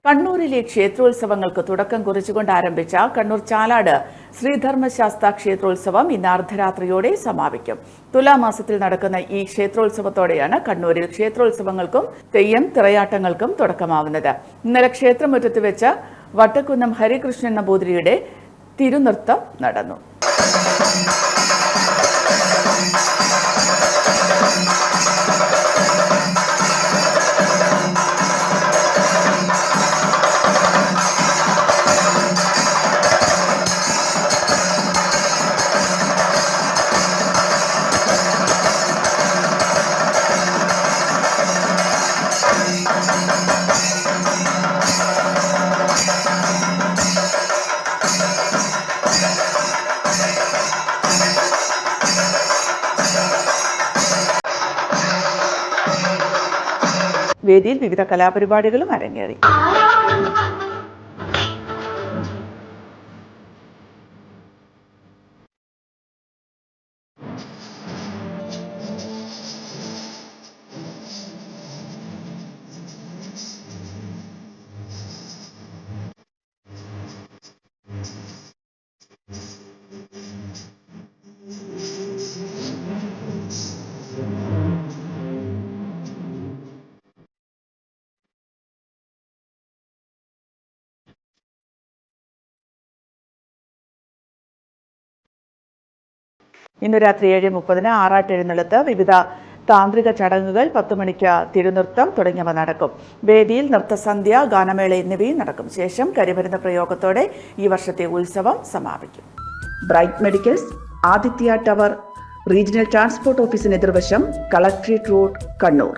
കണ്ണൂരിലെ ക്ഷേത്രോത്സവങ്ങൾക്ക് തുടക്കം കുറിച്ചുകൊണ്ട് ആരംഭിച്ച കണ്ണൂർ ചാലാട് ശ്രീധർമ്മശാസ്ത ക്ഷേത്രോത്സവം ഇന്ന് അർദ്ധരാത്രിയോടെ സമാപിക്കും. തുലാമാസത്തിൽ നടക്കുന്ന ഈ ക്ഷേത്രോത്സവത്തോടെയാണ് കണ്ണൂരിൽ ക്ഷേത്രോത്സവങ്ങൾക്കും തെയ്യം തിറയാട്ടങ്ങൾക്കും തുടക്കമാവുന്നത്. ഇന്നലെ ക്ഷേത്രമുറ്റത്ത് വെച്ച് വട്ടക്കുന്നം ഹരികൃഷ്ണൻ നമ്പൂതിരിയുടെ തിരുനൃത്തം നടന്നു. വേദിയിൽ വിവിധ കലാപരിപാടികളും അരങ്ങേറി. ഇന്ന് രാത്രി 7:30 ആറാട്ടെഴുന്നള്ളത്ത്, വിവിധ താന്ത്രിക ചടങ്ങുകൾ, 10 മണിക്ക് തിരുനൃത്തം തുടങ്ങിയവ നടക്കും. വേദിയിൽ നൃത്തസന്ധ്യ, ഗാനമേള എന്നിവയും നടക്കും. ശേഷം കരിമരുന്ന് പ്രയോഗത്തോടെ ഈ വർഷത്തെ ഉത്സവം സമാപിക്കും. Bright medicals, Aditya tower, regional transport ഓഫീസിന് എതിർവശം, കളക്ട്രേറ്റ് റോഡ്, കണ്ണൂർ.